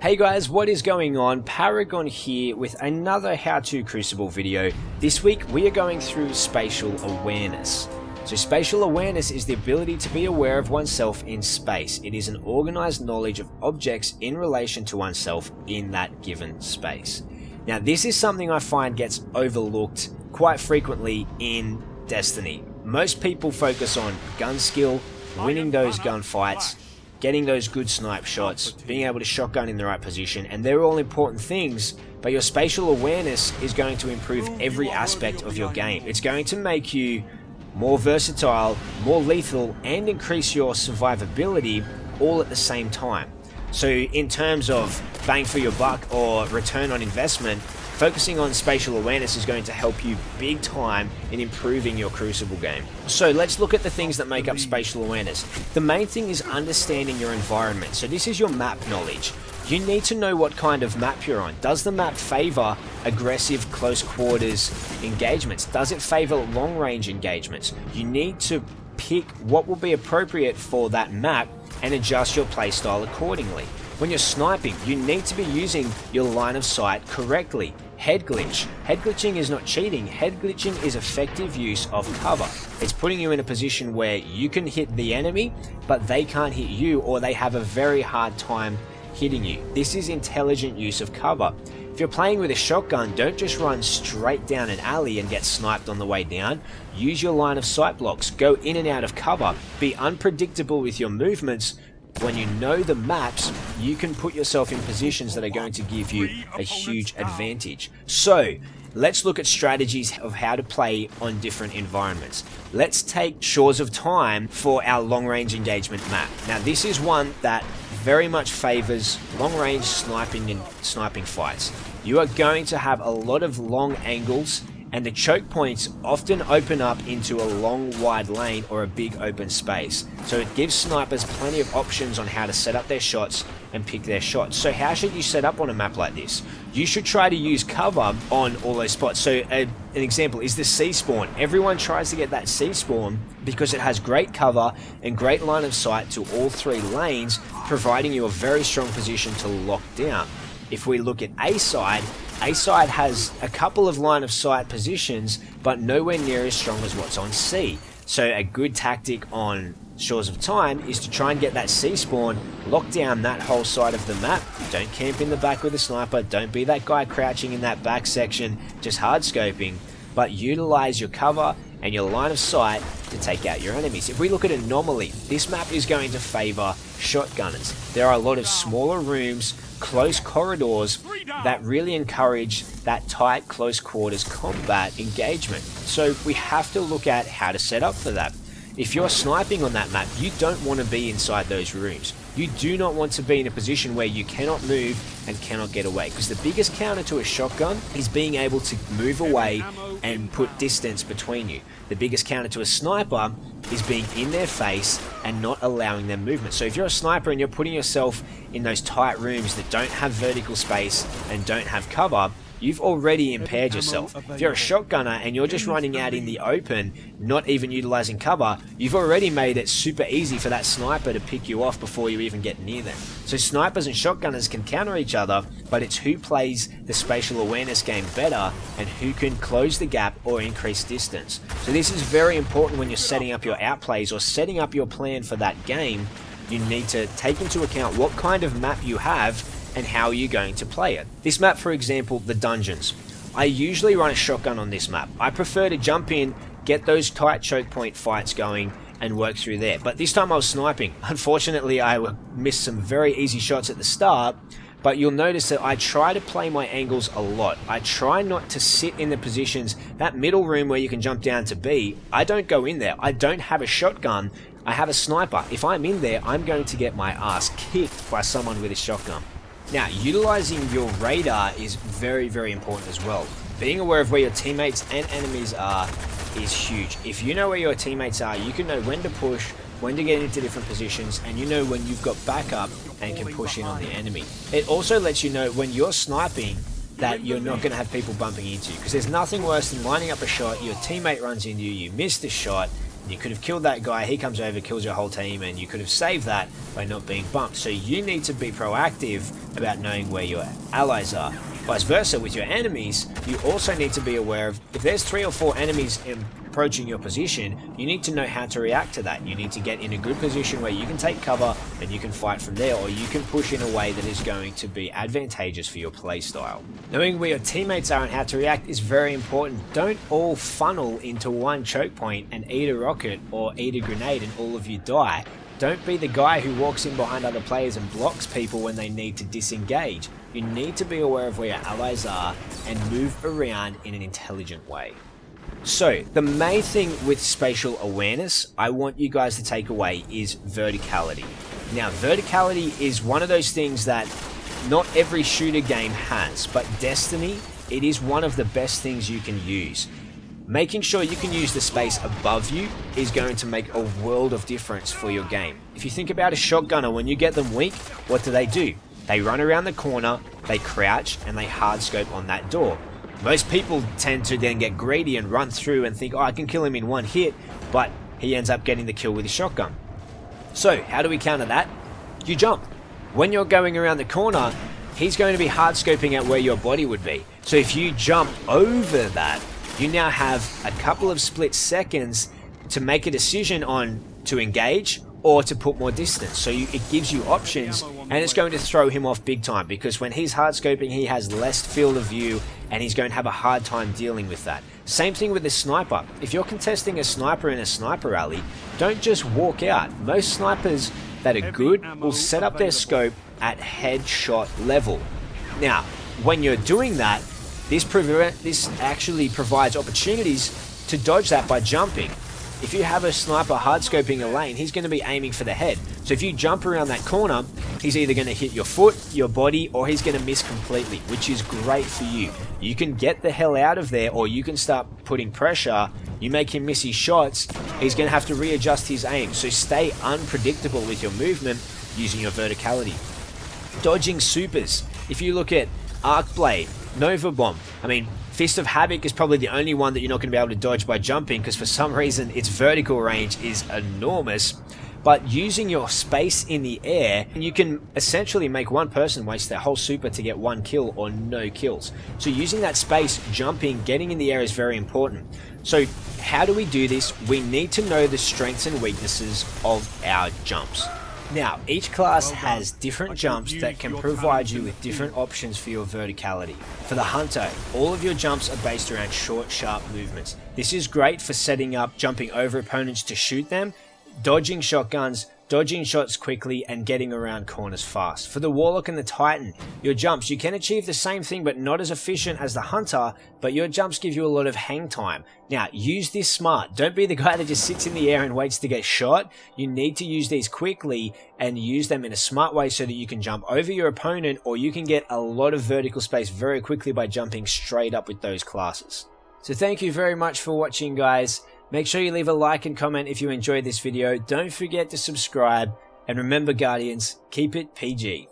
Hey guys, what is going on? Paragon here with another How To Crucible video. This week we are going through Spatial Awareness. So Spatial Awareness is the ability to be aware of oneself in space. It is an organized knowledge of objects in relation to oneself in that given space. Now this is something I find gets overlooked quite frequently in Destiny. Most people focus on gun skill, winning those gunfights, getting those good snipe shots, being able to shotgun in the right position, and they're all important things, but your spatial awareness is going to improve every aspect of your game. It's going to make you more versatile, more lethal, and increase your survivability all at the same time. So in terms of bang for your buck or return on investment, focusing on spatial awareness is going to help you big time in improving your Crucible game. So let's look at the things that make up spatial awareness. The main thing is understanding your environment. So this is your map knowledge. You need to know what kind of map you're on. Does the map favor aggressive close quarters engagements? Does it favor long range engagements? You need to pick what will be appropriate for that map and adjust your playstyle accordingly. When you're sniping, you need to be using your line of sight correctly. Head glitch. Head glitching is not cheating. Head glitching is effective use of cover. It's putting you in a position where you can hit the enemy, but they can't hit you, or they have a very hard time hitting you. This is intelligent use of cover. If you're playing with a shotgun, don't just run straight down an alley and get sniped on the way down. Use your line of sight blocks. Go in and out of cover. Be unpredictable with your movements. When you know the maps, you can put yourself in positions that are going to give you a huge advantage. So let's look at strategies of how to play on different environments. Let's take Shores of Time for our long range engagement map. Now this is one that very much favors long range sniping and sniping fights. You are going to have a lot of long angles, and the choke points often open up into a long wide lane or a big open space. So it gives snipers plenty of options on how to set up their shots and pick their shots. So how should you set up on a map like this? You should try to use cover on all those spots. So an example is the C spawn. Everyone tries to get that C spawn because it has great cover and great line of sight to all three lanes, providing you a very strong position to lock down. If we look at A side has a couple of line of sight positions, but nowhere near as strong as what's on C. So a good tactic on Shores of Time is to try and get that C spawn, lock down that whole side of the map. Don't camp in the back with a sniper, don't be that guy crouching in that back section, just hard scoping, but utilize your cover and your line of sight to take out your enemies. If we look at Anomaly, this map is going to favor shotgunners. There are a lot of smaller rooms, close corridors that really encourage that tight close quarters combat engagement. So we have to look at how to set up for that. If you're sniping on that map, you don't want to be inside those rooms. You do not want to be in a position where you cannot move and cannot get away, because the biggest counter to a shotgun is being able to move away and put distance between you. The biggest counter to a sniper is being in their face and not allowing them movement. So if you're a sniper and you're putting yourself in those tight rooms that don't have vertical space and don't have cover, you've already impaired yourself. If you're a shotgunner and you're just running out in the open, not even utilizing cover, you've already made it super easy for that sniper to pick you off before you even get near them. So snipers and shotgunners can counter each other, but it's who plays the spatial awareness game better and who can close the gap or increase distance. So this is very important when you're setting up your outplays or setting up your plan for that game. You need to take into account what kind of map you have and how you're going to play it. This map, for example, the dungeons. I usually run a shotgun on this map. I prefer to jump in, get those tight choke point fights going, and work through there. But this time I was sniping. Unfortunately, I missed some very easy shots at the start, but you'll notice that I try to play my angles a lot. I try not to sit in the positions, that middle room where you can jump down to B, I don't go in there. I don't have a shotgun, I have a sniper. If I'm in there, I'm going to get my ass kicked by someone with a shotgun. Now, utilizing your radar is very, very important as well. Being aware of where your teammates and enemies are is huge. If you know where your teammates are, you can know when to push, when to get into different positions, and you know when you've got backup and can push in on the enemy. It also lets you know when you're sniping that you're not going to have people bumping into you, because there's nothing worse than lining up a shot, your teammate runs into you, you miss the shot, You could have killed that guy, he comes over, kills your whole team, and you could have saved that by not being bumped. So you need to be proactive about knowing where your allies are. Vice versa, with your enemies, you also need to be aware of if there's 3 or 4 enemies approaching your position, you need to know how to react to that. You need to get in a good position where you can take cover and you can fight from there, or you can push in a way that is going to be advantageous for your playstyle. Knowing where your teammates are and how to react is very important. Don't all funnel into one choke point and eat a rocket or eat a grenade and all of you die. Don't be the guy who walks in behind other players and blocks people when they need to disengage. You need to be aware of where your allies are and move around in an intelligent way. So, the main thing with spatial awareness I want you guys to take away is verticality. Now, verticality is one of those things that not every shooter game has, but Destiny, it is one of the best things you can use. Making sure you can use the space above you is going to make a world of difference for your game. If you think about a shotgunner, when you get them weak, what do? They run around the corner, they crouch, and they hardscope on that door. Most people tend to then get greedy and run through and think, oh, I can kill him in one hit, but he ends up getting the kill with his shotgun. So, how do we counter that? You jump. When you're going around the corner, he's going to be hardscoping at where your body would be. So if you jump over that, you now have a couple of split seconds to make a decision on to engage or to put more distance. So it gives you options, and it's going to throw him off big time, because when he's hardscoping, he has less field of view and he's going to have a hard time dealing with that. Same thing with the sniper. If you're contesting a sniper in a sniper rally, don't just walk out. Most snipers that are good will set up their scope at headshot level. Now, when you're doing that, this actually provides opportunities to dodge that by jumping. If you have a sniper hardscoping a lane, he's going to be aiming for the head. So if you jump around that corner, he's either going to hit your foot, your body, or he's going to miss completely, which is great for you. You can get the hell out of there, or you can start putting pressure. You make him miss his shots, he's going to have to readjust his aim. So stay unpredictable with your movement using your verticality. Dodging supers. If you look at Arc Blade, Nova Bomb, Fist of Havoc is probably the only one that you're not going to be able to dodge by jumping, because for some reason its vertical range is enormous. But using your space in the air, you can essentially make one person waste their whole super to get 1 kill or no kills. So using that space, jumping, getting in the air is very important. So how do we do this? We need to know the strengths and weaknesses of our jumps. Now, each class has different jumps that can provide you with different options for your verticality. For the Hunter, all of your jumps are based around short, sharp movements. This is great for setting up, jumping over opponents to shoot them, dodging shotguns, dodging shots quickly, and getting around corners fast. For the Warlock and the Titan, your jumps, you can achieve the same thing but not as efficient as the Hunter, but your jumps give you a lot of hang time. Now, use this smart. Don't be the guy that just sits in the air and waits to get shot. You need to use these quickly and use them in a smart way so that you can jump over your opponent, or you can get a lot of vertical space very quickly by jumping straight up with those classes. So thank you very much for watching, guys. Make sure you leave a like and comment if you enjoyed this video. Don't forget to subscribe. And remember, Guardians, keep it PG.